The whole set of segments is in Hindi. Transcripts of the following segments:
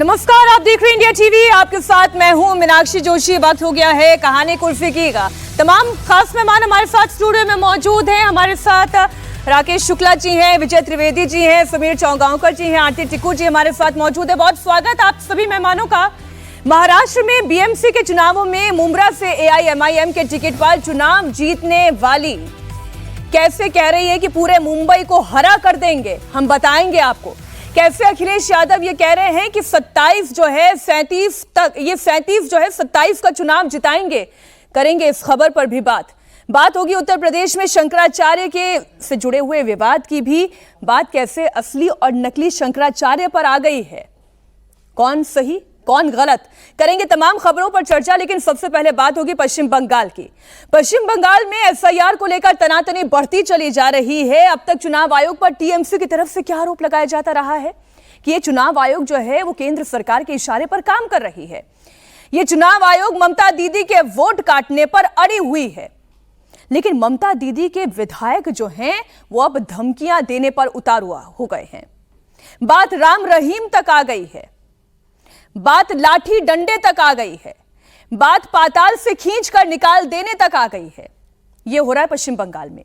नमस्कार, आप देख रहे हैं इंडिया टीवी। आपके साथ मैं हूं मीनाक्षी जोशी। वक्त हो गया है कहानी कुल्फी की का। तमाम खास मेहमान हमारे साथ स्टूडियो में मौजूद हैं। हमारे साथ राकेश शुक्ला जी हैं, विजय त्रिवेदी जी हैं, समीर चौगांवकर जी हैं, आरती टिक्कू जी हमारे साथ मौजूद है। बहुत स्वागत आप सभी मेहमानों का। महाराष्ट्र में बीएमसी के चुनावों में मुंब्रा से एआईएमआईएम के टिकट पर चुनाव जीतने वाली कैसे कह रही है कि पूरे मुंबई को हरा कर देंगे। हम बताएंगे आपको कैसे अखिलेश यादव ये कह रहे हैं कि 27 जो है 37 तक, ये 37 जो है 27 का चुनाव जिताएंगे। करेंगे इस खबर पर भी बात होगी। उत्तर प्रदेश में शंकराचार्य के से जुड़े हुए विवाद की भी बात, कैसे असली और नकली शंकराचार्य पर आ गई है, कौन सही कौन गलत, करेंगे तमाम खबरों पर चर्चा। लेकिन सबसे पहले बात होगी पश्चिम बंगाल की। पश्चिम बंगाल में एसआईआर को लेकर तनातनी बढ़ती चली जा रही है। अब तक चुनाव आयोग पर टीएमसी की तरफ से क्या आरोप लगाया जाता रहा है कि ये चुनाव आयोग जो है वो केंद्र सरकार के इशारे पर काम कर रही है। ये चुनाव आयोग ममता दीदी के वोट काटने पर अड़ी हुई है। लेकिन ममता दीदी के विधायक जो हैं वो अब धमकियां देने पर उतारू हो गए हैं। बात राम रहीम तक आ गई है, बात लाठी डंडे तक आ गई है, बात पाताल से खींचकर निकाल देने तक आ गई है। यह हो रहा है पश्चिम बंगाल में।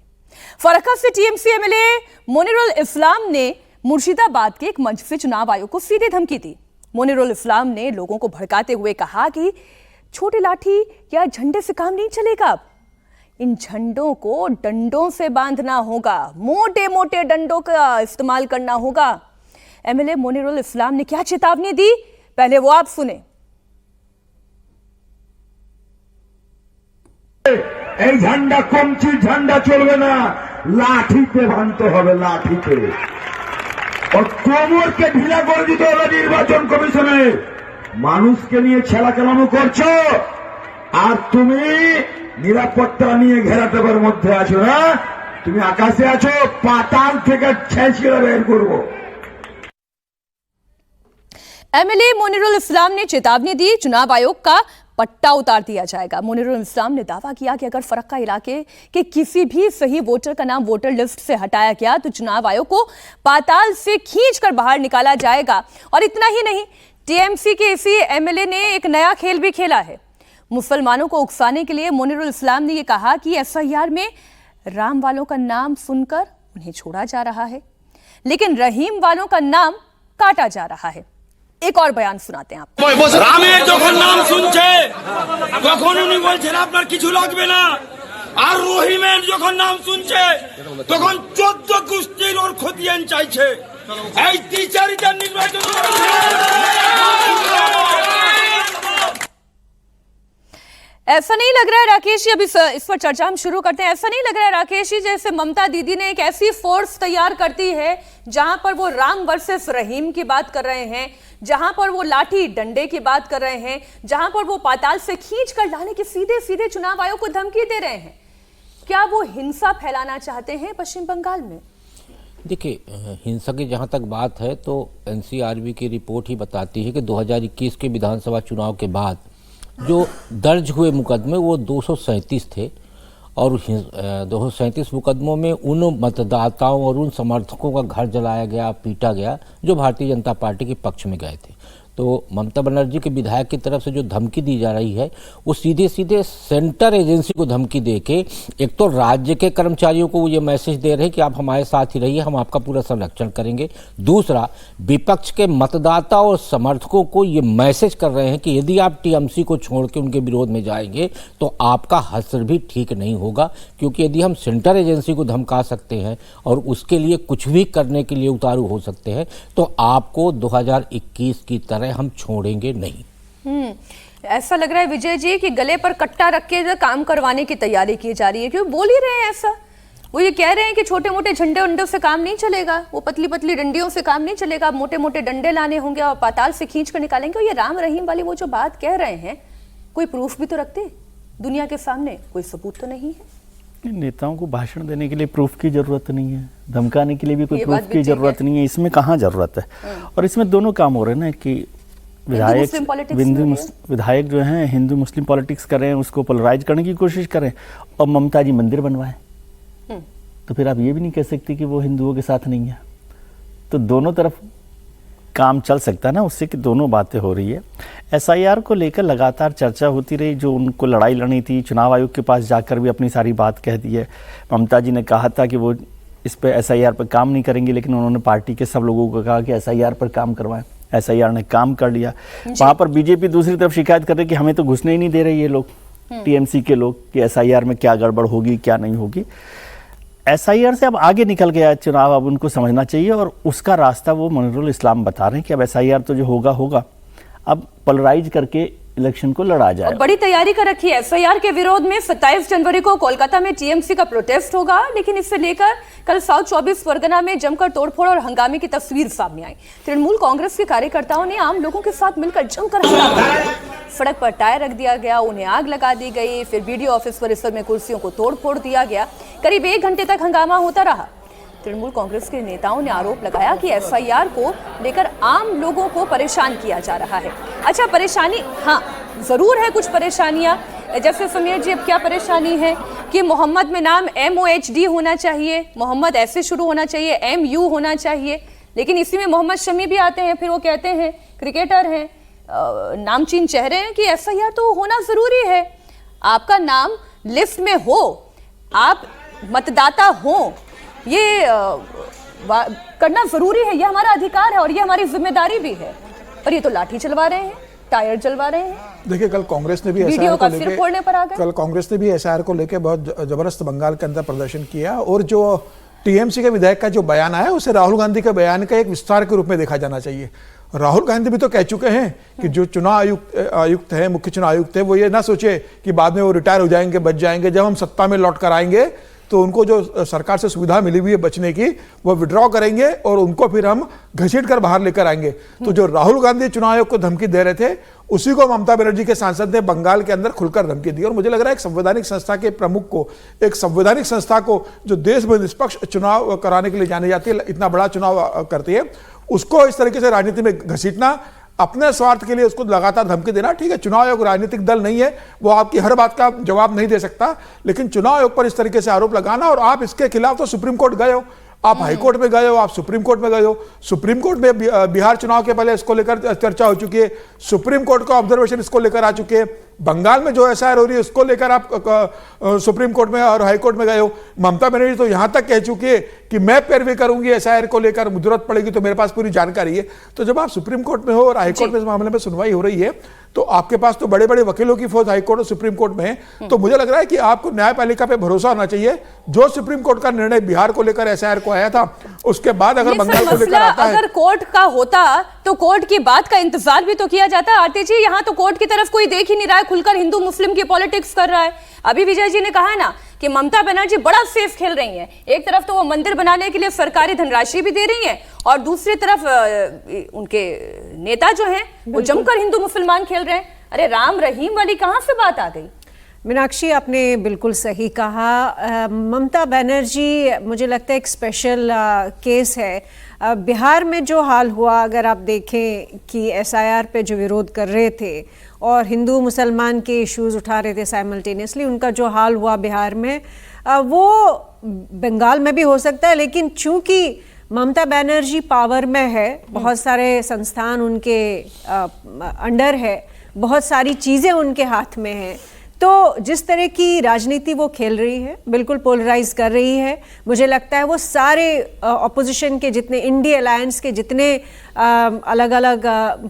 फरक्का से टीएमसी एमएलए मोनिरुल इस्लाम ने मुर्शिदाबाद के एक मंच से चुनाव आयोग को सीधे धमकी दी। मोनिरुल इस्लाम ने लोगों को भड़काते हुए कहा कि छोटी लाठी या झंडे से काम नहीं चलेगा, इन झंडों को डंडों से बांधना होगा, मोटे मोटे डंडों का इस्तेमाल करना होगा। एमएलए मोनिरुल इस्लाम ने क्या चेतावनी दी, पहले वो आप सुने। এই ঝান্ডা কমছি ঝান্ডা চলবে না, লাঠিতে বাঁধতে হবে, লাঠিতে। और কোমরকে ঢিলা করে দিতে হবে নির্বাচন কমিশনে। মানুষকে নিয়ে ছেলাকেলামো করছো আর তুমি নিরাপত্তা নিয়ে ঘেরাটোপের মধ্যে আছো না, তুমি আকাশে আছো, পাতাল থেকে ছেঁচিয়ে বের করবো। एमएलए मोनिरुल इस्लाम ने चेतावनी दी, चुनाव आयोग का पट्टा उतार दिया जाएगा। मोनिरुल इस्लाम ने दावा किया कि अगर फरक्का इलाके के किसी भी सही वोटर का नाम वोटर लिस्ट से हटाया गया तो चुनाव आयोग को पाताल से खींचकर बाहर निकाला जाएगा। और इतना ही नहीं, टीएमसी के इसी एमएलए ने एक नया खेल भी खेला है। मुसलमानों को उकसाने के लिए मोनिरुल इस्लाम ने यह कहा कि एसआईआर में राम वालों का नाम सुनकर उन्हें छोड़ा जा रहा है, लेकिन रहीम वालों का नाम काटा जा रहा है। एक और बयान सुनाते हैं आपको। রামের যখন নাম শুনছে তখন উনি বলছেন আপনার কিছু লাগবে না, আর রহিমের যখন নাম শুনছে তখন 14 গোষ্ঠীর ওর খতিয়ান চাইছে। এই টিচারিটার নির্বাচন ऐसा नहीं लग रहा है राकेश जी, अभी इस पर चर्चा हम शुरू करते हैं। ऐसा नहीं लग रहा है राकेश जी जैसे ममता दीदी ने एक ऐसी फोर्स तैयार करती है जहां पर वो राम वर्सेस रहीम की बात कर रहे हैं, जहां पर वो लाठी डंडे की बात कर रहे हैं, जहां पर वो पाताल से खींच कर लाने की सीधे सीधे चुनाव आयोग को धमकी दे रहे हैं। क्या वो हिंसा फैलाना चाहते हैं पश्चिम बंगाल में? देखिए, हिंसा की जहां तक बात है तो एनसीआरबी की रिपोर्ट ही बताती है कि 2021 के विधानसभा चुनाव के बाद जो दर्ज हुए मुकदमे वो 237 थे, और 237 मुकदमों में उन मतदाताओं और उन समर्थकों का घर जलाया गया, पीटा गया जो भारतीय जनता पार्टी के पक्ष में गए थे। तो ममता बनर्जी के विधायक की तरफ से जो धमकी दी जा रही है वो सीधे सीधे सेंटर एजेंसी को धमकी देके एक तो राज्य के कर्मचारियों को वो ये मैसेज दे रहे हैं कि आप हमारे साथ ही रहिए, हम आपका पूरा संरक्षण करेंगे। दूसरा, विपक्ष के मतदाता और समर्थकों को ये मैसेज कर रहे हैं कि यदि आप टीएमसी को छोड़ के उनके विरोध में जाएंगे तो आपका हश्र भी ठीक नहीं होगा, क्योंकि यदि हम सेंटर एजेंसी को धमका सकते हैं और उसके लिए कुछ भी करने के लिए उतारू हो सकते हैं तो आपको 2021 की तरह हम छोड़ेंगे नहीं। ऐसा लग रहा है विजय जी कि गले पर कट्टा रख के काम करवाने की तैयारी की जा रही है। क्यों बोल ही रहे हैं ऐसा? वो ये कह रहे हैं कि छोटे मोटे झंडे उंडों से काम नहीं चलेगा, वो पतली पतली डंडियों से काम नहीं चलेगा, मोटे मोटे डंडे लाने होंगे और पाताल से खींच कर निकालेंगे। और ये राम रहीम वाली वो जो बात कह रहे हैं, कोई प्रूफ भी तो रखते दुनिया के सामने, कोई सबूत तो नहीं है। नेताओं को भाषण देने के लिए प्रूफ की जरूरत नहीं है, धमकाने के लिए भी कोई प्रूफ की जरूरत नहीं है, इसमें कहाँ जरूरत है। और इसमें दोनों काम हो रहे हैं ना कि विधायक जो हैं हिंदू मुस्लिम पॉलिटिक्स कर रहे हैं, उसको पोलराइज करने की कोशिश करें, और ममता जी मंदिर बनवाएं, तो फिर आप ये भी नहीं कह सकते कि वो हिंदुओं के साथ नहीं है। तो दोनों तरफ काम चल सकता है ना, उससे कि दोनों बातें हो रही है। एसआईआर को लेकर लगातार चर्चा होती रही, जो उनको लड़ाई लड़नी थी, चुनाव आयोग के पास जाकर भी अपनी सारी बात कह दी है। ममता जी ने कहा था कि वो इस पे एसआईआर पर काम नहीं करेंगे, लेकिन उन्होंने पार्टी के सब लोगों को कहा कि एसआईआर पर काम करवाएं। एसआईआर ने काम कर लिया। वहाँ पर बीजेपी दूसरी तरफ शिकायत कर रही कि हमें तो घुसने ही नहीं दे रहे ये लोग, टीएमसी के लोग, कि एसआईआर में क्या गड़बड़ होगी क्या नहीं होगी। एसआईआर से अब आगे निकल गया चुनाव, अब उनको समझना चाहिए, और उसका रास्ता वो मनिरुल इस्लाम बता रहे हैं कि अब एसआईआर तो जो होगा होगा, अब पोलराइज करके इलेक्शन को लड़ा जाए। बड़ी तैयारी कर रखी है एसआईआर के विरोध में। 27 जनवरी को कोलकाता में टीएमसी का प्रोटेस्ट होगा, लेकिन इससे लेकर कल साउथ 24 परगना में जमकर तोड़फोड़ और हंगामे की तस्वीर सामने आई। तृणमूल कांग्रेस के कार्यकर्ताओं ने आम लोगों के साथ मिलकर जमकर हंगामा किया। सड़क पर टायर रख दिया गया, उन्हें आग लगा दी गई, फिर बीडीओ ऑफिस परिसर में कुर्सियों को तोड़फोड़ दिया गया। करीब 1 घंटे तक हंगामा होता रहा। तृणमूल कांग्रेस के नेताओं ने आरोप लगाया कि एसआईआर को लेकर आम लोगों को परेशान किया जा रहा है। अच्छा, परेशानी हाँ जरूर है, कुछ परेशानियां, जैसे समीर जी अब क्या परेशानी है कि मोहम्मद में नाम MOHD होना चाहिए, मोहम्मद ऐसे शुरू होना चाहिए, MU होना चाहिए, लेकिन इसी में मोहम्मद शमी भी आते हैं। फिर वो कहते हैं, क्रिकेटर हैं, नामचीन चेहरे हैं, कि एसआईआर तो होना जरूरी है, आपका नाम लिस्ट में हो, आप मतदाता हो, ये करना जरूरी है, ये हमारा अधिकार है और ये हमारी जिम्मेदारी भी है। और ये तो लाठी चलवा रहे हैं, टायर जलवा रहे हैं। देखिए, कल कांग्रेस ने भी वीडियो का सिर फोड़ने पर आ गए। कल कांग्रेस ने भी एसआईआर को लेकर बहुत जबरदस्त बंगाल के अंदर प्रदर्शन किया, और जो टीएमसी के विधायक का जो बयान आया उसे राहुल गांधी के बयान का एक विस्तार के रूप में देखा जाना चाहिए। राहुल गांधी भी तो कह चुके हैं कि जो चुनाव आयुक्त है, मुख्य चुनाव आयुक्त है, वो ये ना सोचे कि बाद में वो रिटायर हो जाएंगे, बच जाएंगे, जब हम सत्ता में लौट कर आएंगे तो उनको जो सरकार से सुविधा मिली हुई है बचने की, वो विड्रॉ करेंगे और उनको फिर हम घसीट कर बाहर लेकर आएंगे। तो जो राहुल गांधी चुनाव आयोग को धमकी दे रहे थे, उसी को ममता बनर्जी के सांसद ने बंगाल के अंदर खुलकर धमकी दी। और मुझे लग रहा है एक संवैधानिक संस्था के प्रमुख को, एक संवैधानिक संस्था को जो देश में निष्पक्ष चुनाव कराने के लिए जानी जाती है, इतना बड़ा चुनाव करती है, उसको इस तरीके से राजनीति में घसीटना, अपने स्वार्थ के लिए उसको लगातार धमकी देना, ठीक है, चुनाव आयोग राजनीतिक दल नहीं है, वो आपकी हर बात का जवाब नहीं दे सकता, लेकिन चुनाव आयोग पर इस तरीके से आरोप लगाना, और आप इसके खिलाफ तो सुप्रीम कोर्ट गए हो, आप हाई कोर्ट में गए हो, आप सुप्रीम कोर्ट में गए हो। सुप्रीम कोर्ट में बिहार चुनाव के पहले इसको लेकर चर्चा हो चुकी है, सुप्रीम कोर्ट का ऑब्जर्वेशन इसको लेकर आ चुके हैं। बंगाल में जो एसआईआर हो रही है उसको लेकर आप सुप्रीम कोर्ट में और हाई कोर्ट में गए हो। ममता बनर्जी तो यहां तक कह चुकी है कि मैं पैरवी करूंगी एसआईआर को लेकर, जरूरत पड़ेगी तो मेरे पास पूरी जानकारी है। तो जब आप सुप्रीम कोर्ट में हो और हाई कोर्ट में इस मामले में सुनवाई हो रही है, तो आपके पास तो बड़े बड़े वकीलों की फौज हाई कोर्ट और सुप्रीम कोर्ट में है। तो मुझे लग रहा है कि आपको न्यायपालिका पे भरोसा होना चाहिए। जो सुप्रीम कोर्ट का निर्णय बिहार को लेकर एसआईआर को आया था, उसके बाद अगर बंगाल को लेकर आता है, अगर कोर्ट का होता तो कोर्ट की बात का इंतजार भी तो किया जाता। आरती जी, यहाँ तो कोर्ट की तरफ कोई देख ही नहीं रहा है, खुलकर हिंदू मुस्लिम की पॉलिटिक्स कर रहा है। अभी विजय जी ने कहा है ना कि ममता बनर्जी बड़ा सेफ खेल रही हैं। एक तरफ तो वो मंदिर बनाने के लिए सरकारी धनराशि भी दे रही हैं, और दूसरी तरफ उनके नेता जो हैं वो जमकर हिंदू मुसलमान खेल रहे हैं। अरे राम रहीम वाली कहां से बात आ गई? मीनाक्षी, आपने बिल्कुल सही कहा। ममता बनर्जी मुझे लगता है एक स्पेशल केस है। बिहार में जो हाल हुआ, अगर आप देखें कि एसआईआर पे जो विरोध कर रहे थे और हिंदू मुसलमान के इश्यूज उठा रहे थे साइमल्टेनियसली, उनका जो हाल हुआ बिहार में, वो बंगाल में भी हो सकता है। लेकिन चूंकि ममता बनर्जी पावर में है, बहुत सारे संस्थान उनके अंडर है, बहुत सारी चीज़ें उनके हाथ में हैं, तो जिस तरह की राजनीति वो खेल रही है, बिल्कुल पोलराइज कर रही है। मुझे लगता है वो सारे ऑपोजिशन के जितने, इंडिया अलायंस के जितने अलग अलग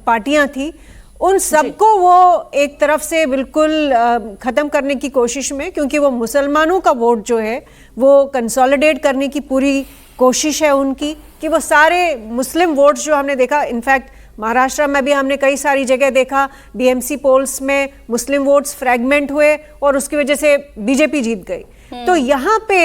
पार्टियां थी, उन सबको वो एक तरफ से बिल्कुल ख़त्म करने की कोशिश में, क्योंकि वो मुसलमानों का वोट जो है वो कंसोलिडेट करने की पूरी कोशिश है उनकी, कि वो सारे मुस्लिम वोट्स जो हमने देखा, इनफैक्ट महाराष्ट्र में भी हमने कई सारी जगह देखा, बीएमसी पोल्स में मुस्लिम वोट्स फ्रैगमेंट हुए और उसकी वजह से बीजेपी जीत गई। तो यहाँ पे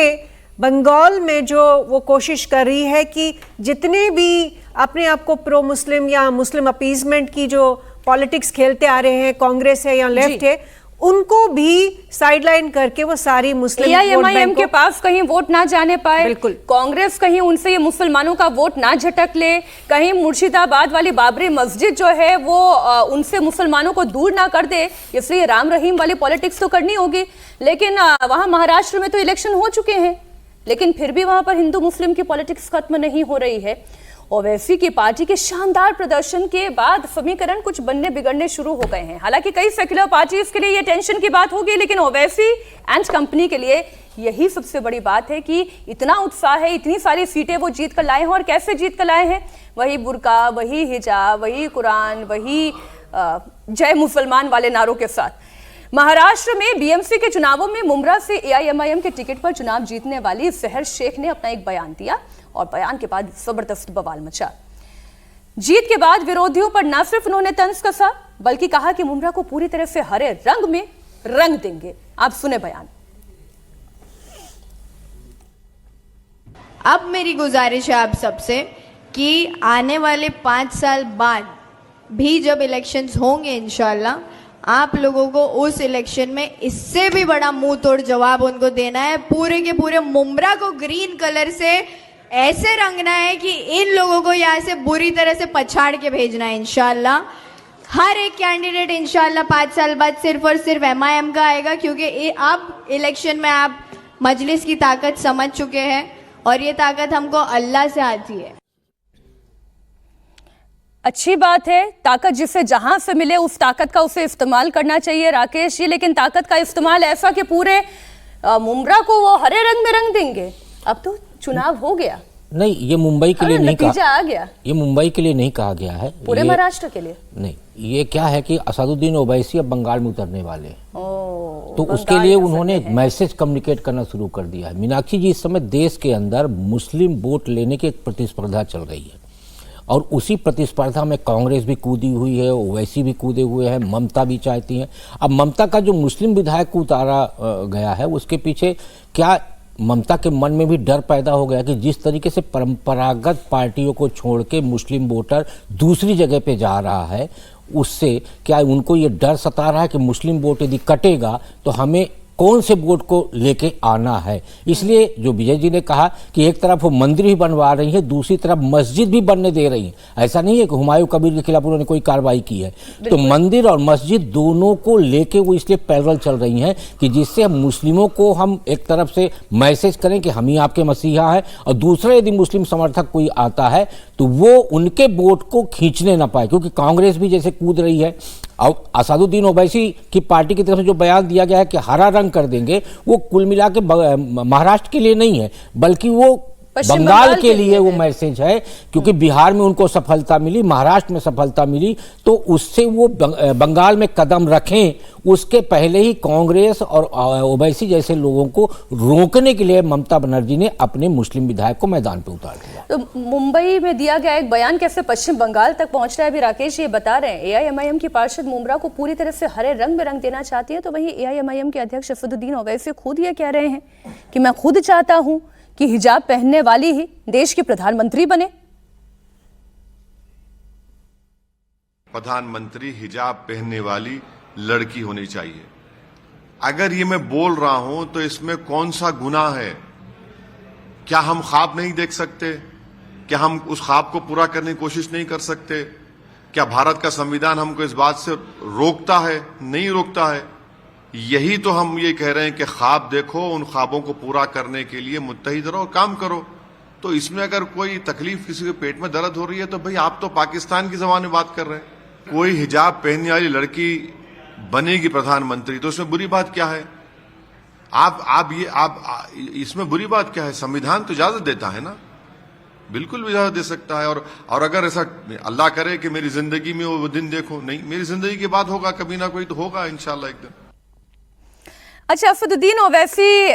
बंगाल में जो वो कोशिश कर रही है कि जितने भी अपने आप को प्रो मुस्लिम या मुस्लिम अपीजमेंट की जो पॉलिटिक्स खेलते आ रहे हैं, कांग्रेस है या लेफ्ट है, उनको भी साइडलाइन करके वो सारी मुस्लिम एआईएमआईएम के पास कहीं वोट ना जाने पाए, बिल्कुल कांग्रेस कहीं उनसे ये मुसलमानों का वोट ना झटक ले, कहीं मुर्शिदाबाद वाली बाबरी मस्जिद जो है वो उनसे मुसलमानों को दूर ना कर दे, इसलिए राम रहीम वाली पॉलिटिक्स तो करनी होगी। लेकिन वहां महाराष्ट्र में तो इलेक्शन हो चुके हैं, लेकिन फिर भी वहां पर हिंदू मुस्लिम की पॉलिटिक्स खत्म नहीं हो रही है। ओवैसी की पार्टी के शानदार प्रदर्शन के बाद समीकरण कुछ बनने बिगड़ने शुरू हो गए हैं। हालांकि कई सेक्युलर पार्टीज के लिए ये टेंशन की बात होगी, लेकिन ओवैसी एंड कंपनी के लिए यही सबसे बड़ी बात है कि इतना उत्साह है, इतनी सारी सीटें वो जीत कर लाए हैं। और कैसे जीत कर लाए हैं? वही बुर्का, वही हिजाब, वही कुरान, वही जय मुसलमान वाले नारों के साथ। महाराष्ट्र में बीएमसी के चुनावों में मुंब्रा से एआईएमआईएम के टिकट पर चुनाव जीतने वाली सहर शेख ने अपना एक बयान दिया और बयान के बाद जबरदस्त बवाल मचा। जीत के बाद विरोधियों पर न सिर्फ उन्होंने तंज कसा, बल्कि कहा कि मुंब्रा को पूरी तरह से हरे रंग में रंग देंगे। आप सुने बयान। अब मेरी गुजारिश है आप सबसे कि आने वाले 5 साल बाद भी जब इलेक्शंस होंगे इंशाल्लाह, आप लोगों को उस इलेक्शन में इससे भी बड़ा मुंह तोड़ जवाब उनको देना है। पूरे के पूरे मुंब्रा को ग्रीन कलर से ऐसे रंगना है कि इन लोगों को यहाँ से बुरी तरह से पछाड़ के भेजना है इंशाल्लाह। हर एक कैंडिडेट इंशाल्लाह 5 साल बाद सिर्फ और सिर्फ एमआईएम का आएगा, क्योंकि अब इलेक्शन में आप मजलिस की ताकत समझ चुके हैं और ये ताकत हमको अल्लाह से आती है। अच्छी बात है, ताकत जिसे जहां से मिले उस ताकत का उसे इस्तेमाल करना चाहिए राकेश जी, लेकिन ताकत का इस्तेमाल ऐसा कि पूरे मुंब्रा को वो हरे रंग में रंग देंगे। अब तो चुनाव हो गया। नहीं, ये मुंबई के लिए नहीं नतीजा आ गया। ये मुंबई के लिए नहीं कहा गया है, पूरे महाराष्ट्र के लिए नहीं। ये क्या है कि असदुद्दीन ओवैसी अब बंगाल में उतरने वाले हैं, तो उसके लिए उन्होंने एक मैसेज कम्युनिकेट करना शुरू कर दिया है। मीनाक्षी जी, इस समय देश के अंदर मुस्लिम वोट लेने की एक प्रतिस्पर्धा चल रही है और उसी प्रतिस्पर्धा में कांग्रेस भी कूदी हुई है, ओवैसी भी कूदे हुए हैं, ममता भी चाहती हैं। अब ममता का जो मुस्लिम विधायक को उतारा गया है, उसके पीछे क्या ममता के मन में भी डर पैदा हो गया कि जिस तरीके से परंपरागत पार्टियों को छोड़ के मुस्लिम वोटर दूसरी जगह पे जा रहा है, उससे क्या उनको ये डर सता रहा है कि मुस्लिम वोट यदि कटेगा तो हमें कौन से वोट को लेके आना है। इसलिए जो विजय जी ने कहा कि एक तरफ वो मंदिर भी बनवा रही है, दूसरी तरफ मस्जिद भी बनने दे रही है। ऐसा नहीं है कि हुमायूं कबीर के खिलाफ उन्होंने कोई कार्रवाई की है, तो मंदिर और मस्जिद दोनों को लेके वो इसलिए पैरेलल चल रही हैं कि जिससे हम मुस्लिमों को हम एक तरफ से मैसेज करें कि हम ही आपके मसीहा हैं, और दूसरा यदि मुस्लिम समर्थक कोई आता है तो वो उनके वोट को खींचने ना पाए, क्योंकि कांग्रेस भी जैसे कूद रही है। और असदुद्दीन ओवैसी की पार्टी की तरफ से जो बयान दिया गया है कि हरा रंग कर देंगे, वो कुल मिला के महाराष्ट्र के लिए नहीं है, बल्कि वो बंगाल के लिए वो मैसेज है, क्योंकि बिहार में उनको सफलता मिली, महाराष्ट्र में सफलता मिली, तो उससे वो बंगाल में कदम रखें, उसके पहले ही कांग्रेस और ओवैसी जैसे लोगों को रोकने के लिए ममता बनर्जी ने अपने मुस्लिम विधायक को मैदान पे उतार दिया। तो मुंबई में दिया गया एक बयान कैसे पश्चिम बंगाल तक पहुंच रहा है, अभी राकेश ये बता रहे हैं। एआईएमआईएम की पार्षद मुंब्रा को पूरी तरह से हरे रंग में रंग देना चाहती है, तो वहीं एआईएमआईएम के अध्यक्ष असदुद्दीन ओवैसी खुद ये कह रहे हैं कि मैं खुद चाहता हूं कि हिजाब पहनने वाली ही देश की प्रधानमंत्री बने। प्रधानमंत्री हिजाब पहनने वाली लड़की होनी चाहिए। अगर ये मैं बोल रहा हूं तो इसमें कौन सा गुनाह है? क्या हम ख्वाब नहीं देख सकते? क्या हम उस ख्वाब को पूरा करने की कोशिश नहीं कर सकते? क्या भारत का संविधान हमको इस बात से रोकता है? नहीं रोकता है। यही तो हम ये कह रहे हैं कि ख्वाब देखो, उन ख्वाबों को पूरा करने के लिए मुत्तहिद रहो, काम करो। तो इसमें अगर कोई तकलीफ, किसी के पेट में दर्द हो रही है, तो भाई आप तो पाकिस्तान की जबान में बात कर रहे हैं। कोई हिजाब पहनने वाली लड़की बनेगी प्रधानमंत्री, तो इसमें बुरी बात क्या है? आप इसमें बुरी बात क्या है? संविधान तो इजाजत देता है ना, बिल्कुल भी इजाजत दे सकता है। और अगर ऐसा अल्लाह करे कि मेरी जिंदगी में वो दिन देखो, नहीं, मेरी जिंदगी के बाद होगा, कभी ना कोई तो होगा इंशाल्लाह एक दिन। अच्छा, असदुद्दीन ओवैसी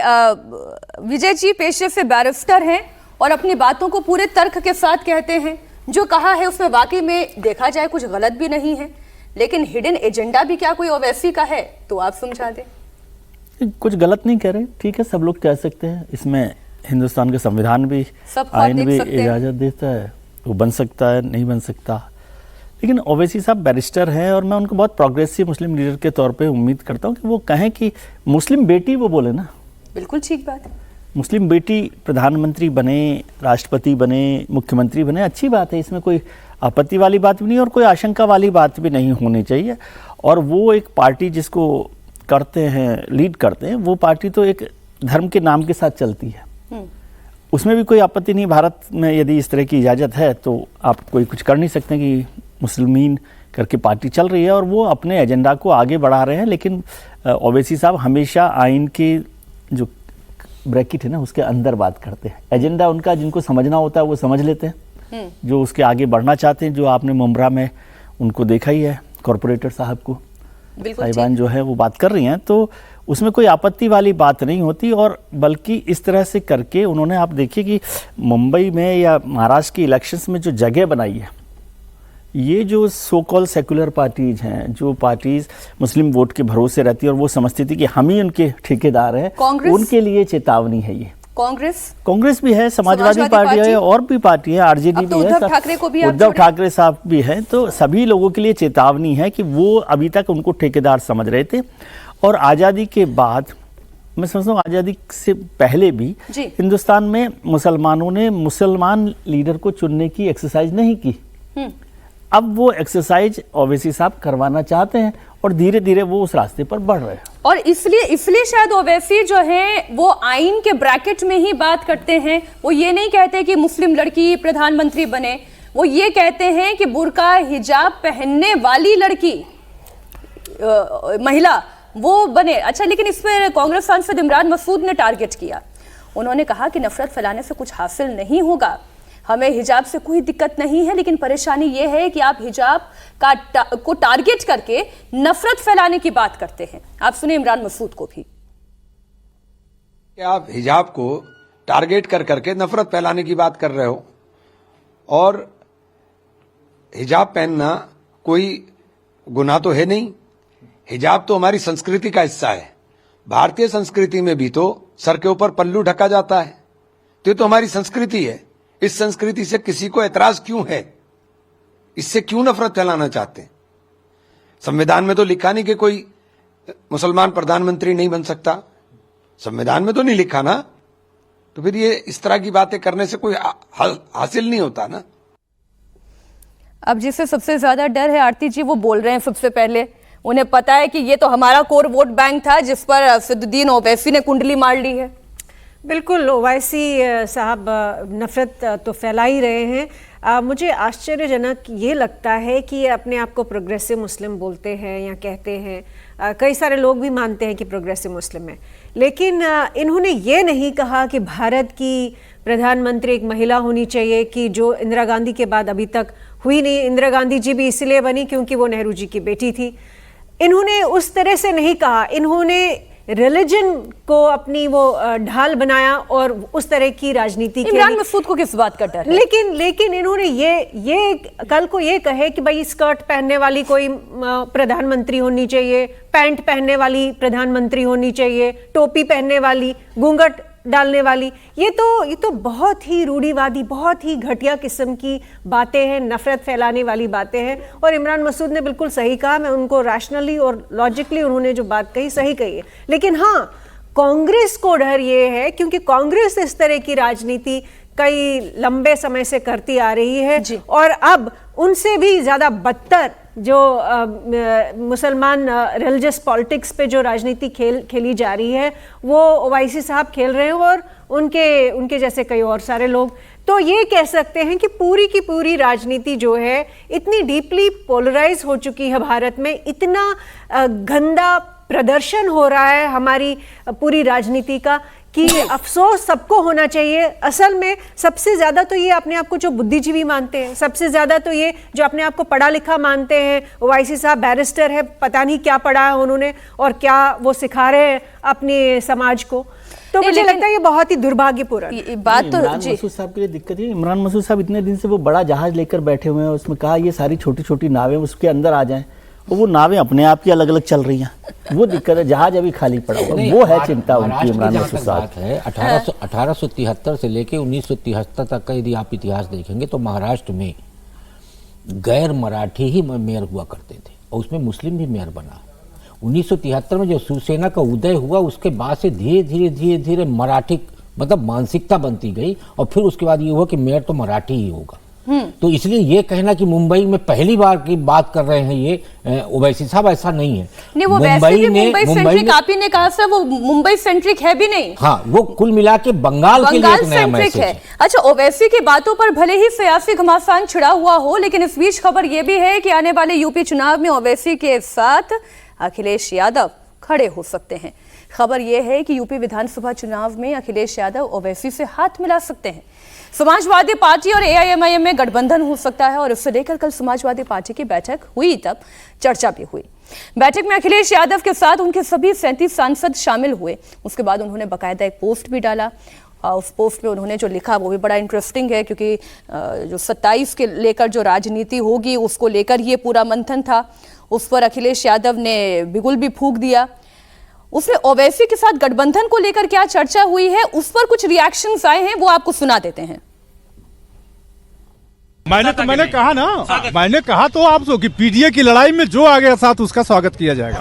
विजय जी पेशे से बैरिस्टर हैं और अपनी बातों को पूरे तर्क के साथ कहते हैं। जो कहा है उसमें वाकई में देखा जाए कुछ गलत भी नहीं है, लेकिन हिडन एजेंडा भी क्या कोई ओवैसी का है, तो आप समझा दें। कुछ गलत नहीं कह रहे, ठीक है, सब लोग कह सकते हैं। इसमें हिंदुस्तान का संविधान भी, आइन भी इजाजत देता है, वो बन सकता है, नहीं बन सकता। लेकिन ओवैसी साहब बैरिस्टर हैं और मैं उनको बहुत प्रोग्रेसिव मुस्लिम लीडर के तौर पे उम्मीद करता हूं कि वो कहें कि मुस्लिम बेटी, वो बोले ना, बिल्कुल ठीक बात है, मुस्लिम बेटी प्रधानमंत्री बने, राष्ट्रपति बने, मुख्यमंत्री बने, अच्छी बात है, इसमें कोई आपत्ति वाली बात भी नहीं और कोई आशंका वाली बात भी नहीं होनी चाहिए। और वो एक पार्टी जिसको करते हैं, लीड करते हैं, वो पार्टी तो एक धर्म के नाम के साथ चलती है। उसमें भी कोई आपत्ति नहीं। भारत में यदि इस तरह की इजाज़त है तो आप कोई कुछ कर नहीं सकते कि मुस्लिमीन करके पार्टी चल रही है और वो अपने एजेंडा को आगे बढ़ा रहे हैं। लेकिन ओवैसी साहब हमेशा आइन के जो ब्रैकेट है ना उसके अंदर बात करते हैं। एजेंडा उनका जिनको समझना होता है वो समझ लेते हैं, जो उसके आगे बढ़ना चाहते हैं। जो आपने मुमरा में उनको देखा ही है, कॉरपोरेटर साहब को साहिबान जो है वो बात कर रही हैं, तो उसमें कोई आपत्ति वाली बात नहीं होती। और बल्कि इस तरह से करके उन्होंने, आप देखिए कि मुंबई में या महाराष्ट्र के इलेक्शंस में जो जगह बनाई है, ये जो सो कॉल सेकुलर पार्टीज हैं, जो पार्टीज मुस्लिम वोट के भरोसे रहती है और वो समझती थी कि हम ही उनके ठेकेदार हैं, उनके लिए चेतावनी है ये। कांग्रेस भी है, समाजवादी पार्टी है और भी पार्टी है, आरजेडी भी है, उद्धव ठाकरे साहब भी हैं। तो सभी लोगों के लिए चेतावनी है कि वो अभी तक उनको ठेकेदार समझ रहे थे। और आज़ादी के बाद, मैं समझता हूँ आज़ादी से पहले भी हिंदुस्तान में मुसलमानों ने मुसलमान लीडर को चुनने की एक्सरसाइज नहीं की। अब वो एक्सरसाइज ओवैसी साहब करवाना चाहते हैं और धीरे धीरे वो उस रास्ते पर बढ़ रहे हैं। और इसलिए शायद ओवैसी जो है वो आइन के ब्रैकेट में ही बात करते हैं। वो ये नहीं कहते कि मुस्लिम लड़की प्रधानमंत्री बने, वो ये कहते हैं कि बुर्का हिजाब पहनने वाली लड़की महिला वो बने। अच्छा, लेकिन इस पर कांग्रेस सांसद इमरान मसूद ने टारगेट किया। उन्होंने कहा कि नफरत फैलाने से कुछ हासिल नहीं होगा, हमें हिजाब से कोई दिक्कत नहीं है, लेकिन परेशानी यह है कि आप हिजाब को टारगेट करके नफरत फैलाने की बात करते हैं। आप सुनिए इमरान मसूद को भी। आप हिजाब को टारगेट कर करके नफरत फैलाने की बात कर रहे हो, और हिजाब पहनना कोई गुनाह तो है नहीं। हिजाब तो हमारी संस्कृति का हिस्सा है। भारतीय संस्कृति में भी तो सर के ऊपर पल्लू ढका जाता है, तो ये तो हमारी संस्कृति है। इस संस्कृति से किसी को एतराज क्यों है? इससे क्यों नफरत फैलाना चाहते हैं? संविधान में तो लिखा नहीं कि कोई मुसलमान प्रधानमंत्री नहीं बन सकता, संविधान में तो नहीं लिखा ना, तो फिर ये इस तरह की बातें करने से कोई हासिल नहीं होता ना। अब जिससे सबसे ज्यादा डर है आरती जी, वो बोल रहे हैं सबसे पहले। उन्हें पता है कि ये तो हमारा कोर वोट बैंक था जिस पर असदुद्दीन ओवैसी ने कुंडली मार ली है। बिल्कुल, ओवैसी साहब नफरत तो फैला ही रहे हैं। मुझे आश्चर्यजनक ये लगता है कि ये अपने आप को प्रोग्रेसिव मुस्लिम बोलते हैं या कहते हैं। कई सारे लोग भी मानते हैं कि प्रोग्रेसिव मुस्लिम है, लेकिन इन्होंने ये नहीं कहा कि भारत की प्रधानमंत्री एक महिला होनी चाहिए, कि जो इंदिरा गांधी के बाद अभी तक हुई नहीं। इंदिरा गांधी जी भी इसलिए बनी क्योंकि वो नेहरू जी की बेटी थी। इन्होंने उस तरह से नहीं कहा, इन्होंने रिलीजन को अपनी वो ढाल बनाया और उस तरह की राजनीति की। इमरान मसूद को किस बात का डर है? लेकिन इन्होंने ये कल को ये कहे कि भाई स्कर्ट पहनने वाली कोई प्रधानमंत्री होनी चाहिए, पैंट पहनने वाली प्रधानमंत्री होनी चाहिए, टोपी पहनने वाली, घूंघट डालने वाली। ये तो बहुत ही रूढ़िवादी, बहुत ही घटिया किस्म की बातें हैं, नफरत फैलाने वाली बातें हैं। और इमरान मसूद ने बिल्कुल सही कहा, मैं उनको रैशनली और लॉजिकली उन्होंने जो बात कही सही कही है। लेकिन हाँ, कांग्रेस को डर ये है क्योंकि कांग्रेस इस तरह की राजनीति कई लंबे समय से करती आ रही है, और अब उनसे भी ज्यादा बदतर जो मुसलमान रिलीजियस पॉलिटिक्स पे जो राजनीति खेली जा रही है वो ओवैसी साहब खेल रहे हैं, और उनके जैसे कई और सारे लोग। तो ये कह सकते हैं कि पूरी की पूरी राजनीति जो है इतनी डीपली पोलराइज हो चुकी है भारत में, इतना गंदा प्रदर्शन हो रहा है हमारी पूरी राजनीति का कि अफसोस सबको होना चाहिए। असल में सबसे ज्यादा तो ये अपने आप को जो बुद्धिजीवी मानते हैं, सबसे ज्यादा तो ये जो अपने आप को पढ़ा लिखा मानते हैं। ओवैसी साहब बैरिस्टर है, पता नहीं क्या पढ़ा है उन्होंने और क्या वो सिखा रहे हैं अपने समाज को। तो मुझे लगता है ये बहुत ही दुर्भाग्यपूर्ण बात। तो इमरान मसूद साहब के लिए दिक्कत है, इमरान मसूद साहब इतने दिन से वो बड़ा जहाज लेकर बैठे हुए हैं, उसमें कहा ये सारी छोटी छोटी नावें उसके अंदर आ जाएं, और वो नावें अपने आप की अलग अलग चल रही हैं। वो दिक्कत है, जहाज अभी खाली पड़ा हुआ, वो है चिंता उनकी। इमरान मसूद साहब है 1873 से लेके 1973 तक का यदि आप इतिहास देखेंगे तो महाराष्ट्र में गैर मराठी ही मेयर हुआ करते थे और उसमें मुस्लिम भी मेयर बना। 1973 में जो शिवसेना का उदय हुआ उसके बाद से धीरे धीरे मराठी मतलब मानसिकता बनती गई, और फिर उसके बाद ये हुआ कि मेयर तो मराठी ही होगा। तो इसलिए ये कहना कि मुंबई में पहली बार की बात कर रहे हैं ये ओवैसी साहब, ऐसा नहीं है। नहीं, वो वैसे भी मुंबई सेंट्रिक, आप ही ने कहा सर, वो मुंबई सेंट्रिक है भी नहीं। हाँ, वो कुल मिला के बंगाल के लिए एक नया मैसेज है। अच्छा, ओवैसी की बातों पर भले ही सियासी घमासान छिड़ा हुआ हो, लेकिन इस बीच खबर ये भी है कि आने वाले यूपी चुनाव में ओवैसी के साथ अखिलेश यादव खड़े हो सकते हैं। खबर यह है कि यूपी विधानसभा चुनाव में अखिलेश यादव ओवैसी से हाथ मिला सकते हैं। समाजवादी पार्टी और एआईएमआईएम में गठबंधन हो सकता है, और इससे लेकर कल समाजवादी पार्टी की बैठक हुई, तब चर्चा भी हुई। बैठक में अखिलेश यादव के साथ उनके सभी 37 सांसद शामिल हुए। उसके बाद उन्होंने बाकायदा एक पोस्ट भी डाला। उस पोस्ट में उन्होंने जो लिखा वो भी बड़ा इंटरेस्टिंग है, क्योंकि जो 27 के लेकर जो राजनीति होगी उसको लेकर ये पूरा मंथन था। उस पर अखिलेश यादव ने बिगुल भी फूंक दिया। उसने ओवैसी के साथ गठबंधन को लेकर क्या चर्चा हुई है, उस पर कुछ रिएक्शंस आए हैं, वो आपको सुना देते हैं। मैंने कहा ना, मैंने कहा तो आपसे कि पीडीए की लड़ाई में जो आ गया साथ उसका स्वागत किया जाएगा।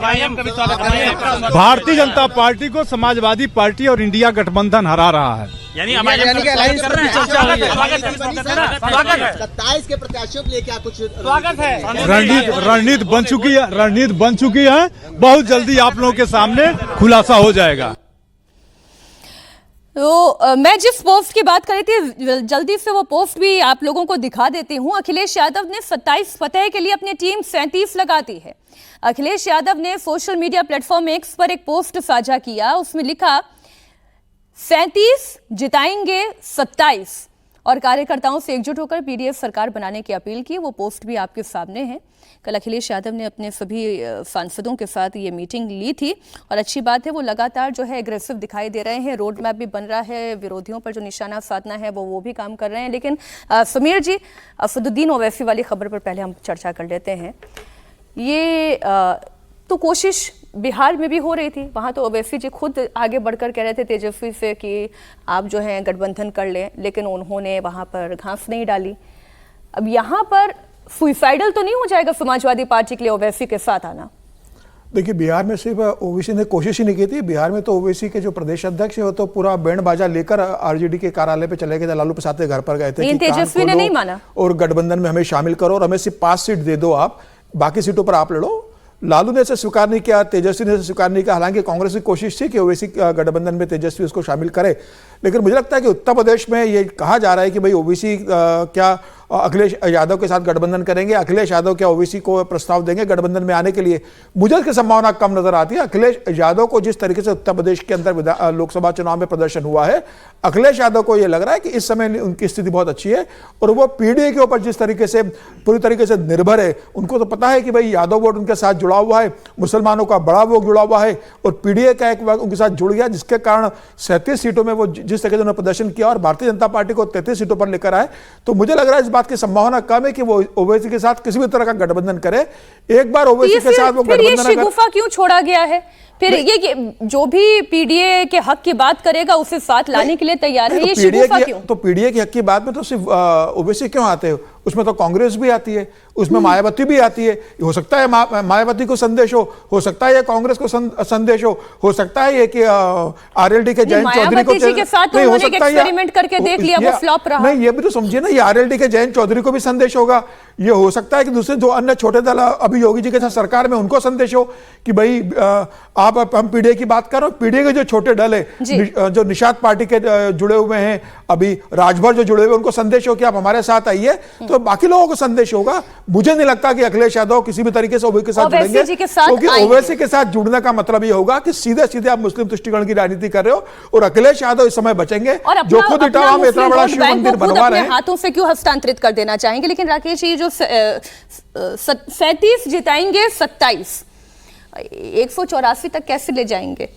भारतीय जनता पार्टी को समाजवादी पार्टी और इंडिया गठबंधन हरा रहा है। यानी सत्ताईस के प्रत्याशियों के लिए क्या कुछ स्वागत है? रणनीति बन चुकी है। बहुत जल्दी आप लोगों के सामने खुलासा हो जाएगा। तो मैं जिस पोस्ट की बात कर रही थी, जल्दी से वो पोस्ट भी आप लोगों को दिखा देती हूं। अखिलेश यादव ने 27 फतह के लिए अपनी टीम 37 लगाती है। अखिलेश यादव ने सोशल मीडिया प्लेटफॉर्म एक्स पर एक पोस्ट साझा किया। उसमें लिखा 37 जिताएंगे 27, और कार्यकर्ताओं से एकजुट होकर पीडीएफ सरकार बनाने की अपील की। वो पोस्ट भी आपके सामने है। कल अखिलेश यादव ने अपने सभी सांसदों के साथ ये मीटिंग ली थी, और अच्छी बात है वो लगातार जो है एग्रेसिव दिखाई दे रहे हैं। रोड मैप भी बन रहा है, विरोधियों पर जो निशाना साधना है वो भी काम कर रहे हैं। लेकिन समीर जी, असदुद्दीन ओवैसी वाली खबर पर पहले हम चर्चा कर लेते हैं। ये तो कोशिश बिहार में भी हो रही थी, वहाँ तो ओवैसी जी खुद आगे बढ़कर कह रहे थे तेजस्वी से कि आप जो है गठबंधन कर लें, लेकिन उन्होंने वहाँ पर घास नहीं डाली। अब यहाँ पर सुइसाइडल तो नहीं हो जाएगा समाजवादी पार्टी के लिए ओवैसी के साथ आना? देखिए, बिहार में सिर्फ ओवैसी ने कोशिश ही नहीं की थी। बिहार में तो ओवैसी के जो प्रदेश अध्यक्ष है वो तो पूरा बैंड बाजा लेकर आरजेडी के कार्यालय पे चले गए थे, लालू प्रसाद के घर पर गए थे। तेजस्वी ने नहीं माना और गठबंधन में हमें शामिल करो और हमें सिर्फ 5 सीट दे दो, आप बाकी सीटों पर आप लड़ो। लालू ने इसे स्वीकार नहीं किया, तेजस्वी ने इसे स्वीकार नहीं किया। हालांकि कांग्रेस की कोशिश थी कि ओवैसी गठबंधन में तेजस्वी उसको शामिल करे, लेकिन मुझे लगता है कि उत्तर प्रदेश में ये कहा जा रहा है कि भाई ओवैसी क्या अखिलेश यादव के साथ गठबंधन करेंगे, अखिलेश यादव क्या ओवैसी को प्रस्ताव देंगे गठबंधन में आने के लिए। मुझे इसकी संभावना कम नजर आती है। अखिलेश यादव को जिस तरीके से उत्तर प्रदेश के अंदर लोकसभा चुनाव में प्रदर्शन हुआ है, अखिलेश यादव को यह लग रहा है कि इस समय उनकी स्थिति बहुत अच्छी है, और वो पीडीए के ऊपर जिस तरीके से पूरी तरीके से निर्भर है। उनको तो पता है कि भाई यादव वोट उनके साथ जुड़ा हुआ है, मुसलमानों का बड़ा वोट जुड़ा हुआ है, और पीडीए का एक उनके साथ जुड़ गया, जिसके कारण 37 सीटों में वो जिस तरीके से उन्होंने प्रदर्शन किया और भारतीय जनता पार्टी को 33 सीटों पर लेकर आए। तो मुझे लग रहा है इस बात की संभावना कम है कि वो ओवैसी के साथ किसी भी तरह का गठबंधन करे। एक बार ओवैसी के साथ वो गठबंधन क्यों छोड़ा गया है? फिर ये जो भी पीडीए के हक की बात करेगा उसे साथ लाने के लिए तैयार है, ये शिगुफा क्यों? तो पीडीए के हक की बात में तो सिर्फ ओवैसी क्यों आते हैं? उसमें तो कांग्रेस भी आती है, उसमें मायावती भी आती है। हो सकता है मायावती को संदेश हो सकता है कांग्रेस को संदेश हो सकता है ये कि आरएलडी के जयंत चौधरी को के साथ तो उन्होंने एक एक्सपेरिमेंट करके देख लिया, वो फ्लॉप रहा। नहीं, ये भी तो समझिए ना, ये आरएलडी के जयंत चौधरी को भी संदेश होगा। ये हो सकता है कि दूसरे जो अन्य छोटे दल अभी योगी जी के साथ सरकार में उनको संदेश हो कि भाई आप हम पीडीए की बात कर रहे हो, पीडीए के जो छोटे दल है जो निषाद पार्टी के जुड़े हुए हैं, अभी राजभर जो जुड़े हुए, उनको संदेश हो कि आप हमारे साथ आइए, तो बाकी लोगों को संदेश होगा। मुझे नहीं लगता कि अखिलेश यादव किसी भी तरीके से ओवैसी के साथ जुड़ेंगे, क्योंकि ओवैसी के साथ जुड़ने का मतलब ये होगा कि सीधे सीधे आप मुस्लिम तुष्टिकरण की राजनीति कर रहे हो, और अखिलेश यादव इस समय बचेंगे जो खुद इटावा में इतना बड़ा शिव मंदिर बनवा रहे हैं, हाथों से क्यों हस्तांतरित कर देना चाहेंगे। लेकिन राकेश, ये जो 37 जिताएंगे 27, 184 तक कैसे ले जाएंगे?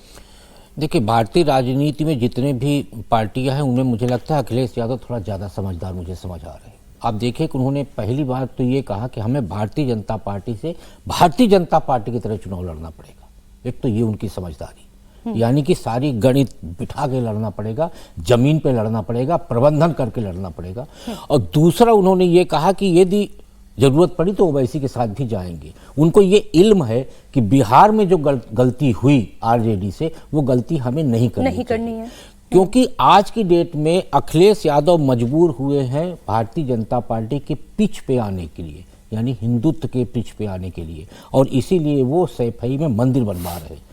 देखिए, भारतीय राजनीति में जितने भी पार्टियां हैं उनमें मुझे लगता है अखिलेश यादव थोड़ा ज़्यादा समझदार मुझे समझ आ रहे हैं। आप देखिए कि उन्होंने पहली बार तो ये कहा कि हमें भारतीय जनता पार्टी से भारतीय जनता पार्टी की तरह चुनाव लड़ना पड़ेगा। एक तो ये उनकी समझदारी, यानी कि सारी गणित बिठा के लड़ना पड़ेगा, जमीन पे लड़ना पड़ेगा, प्रबंधन करके लड़ना पड़ेगा। और दूसरा उन्होंने ये कहा कि यदि जरूरत पड़ी तो ओवैसी के साथ भी जाएंगे। उनको ये इल्म है कि बिहार में जो गलती हुई आरजेडी से, वो गलती हमें नहीं करनी है। क्योंकि आज की डेट में अखिलेश यादव मजबूर हुए हैं भारतीय जनता पार्टी के पिच पे आने के लिए, यानी हिंदुत्व के पिच पे आने के लिए, और इसीलिए वो सैफई में मंदिर बनवा रहे हैं।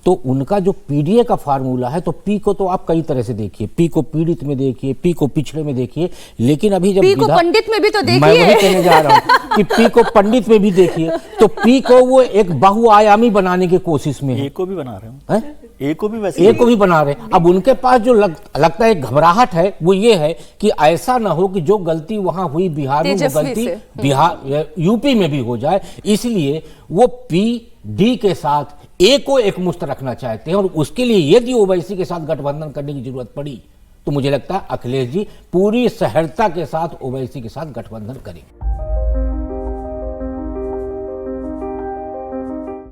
तो उनका जो पीडीए का फार्मूला है, तो पी को तो आप कई तरह से देखिए, पी को पीड़ित में देखिए, पी को पिछड़े में देखिए, लेकिन अभी जब पी को पंडित में भी तो देखिए। मैं वही कहने जा रहा हूं कि पी को पंडित में भी देखिए, तो पी को वो एक बहुआयामी बनाने की कोशिश में है। ए को भी बना रहे हो, हैं? ए को भी वैसे ए को भी बना रहे। अब उनके पास जो लगता है घबराहट है, वो ये है कि ऐसा ना हो कि जो गलती वहां हुई बिहार में, वो गलती बिहार यूपी में भी हो जाए, इसलिए वो पी डी के साथ ए को एक मुश्त रखना चाहते हैं। और उसके लिए यदि ओवैसी के साथ गठबंधन करने की जरूरत पड़ी, तो मुझे लगता है अखिलेश जी पूरी सहजता के साथ ओवैसी के साथ गठबंधन करेंगे।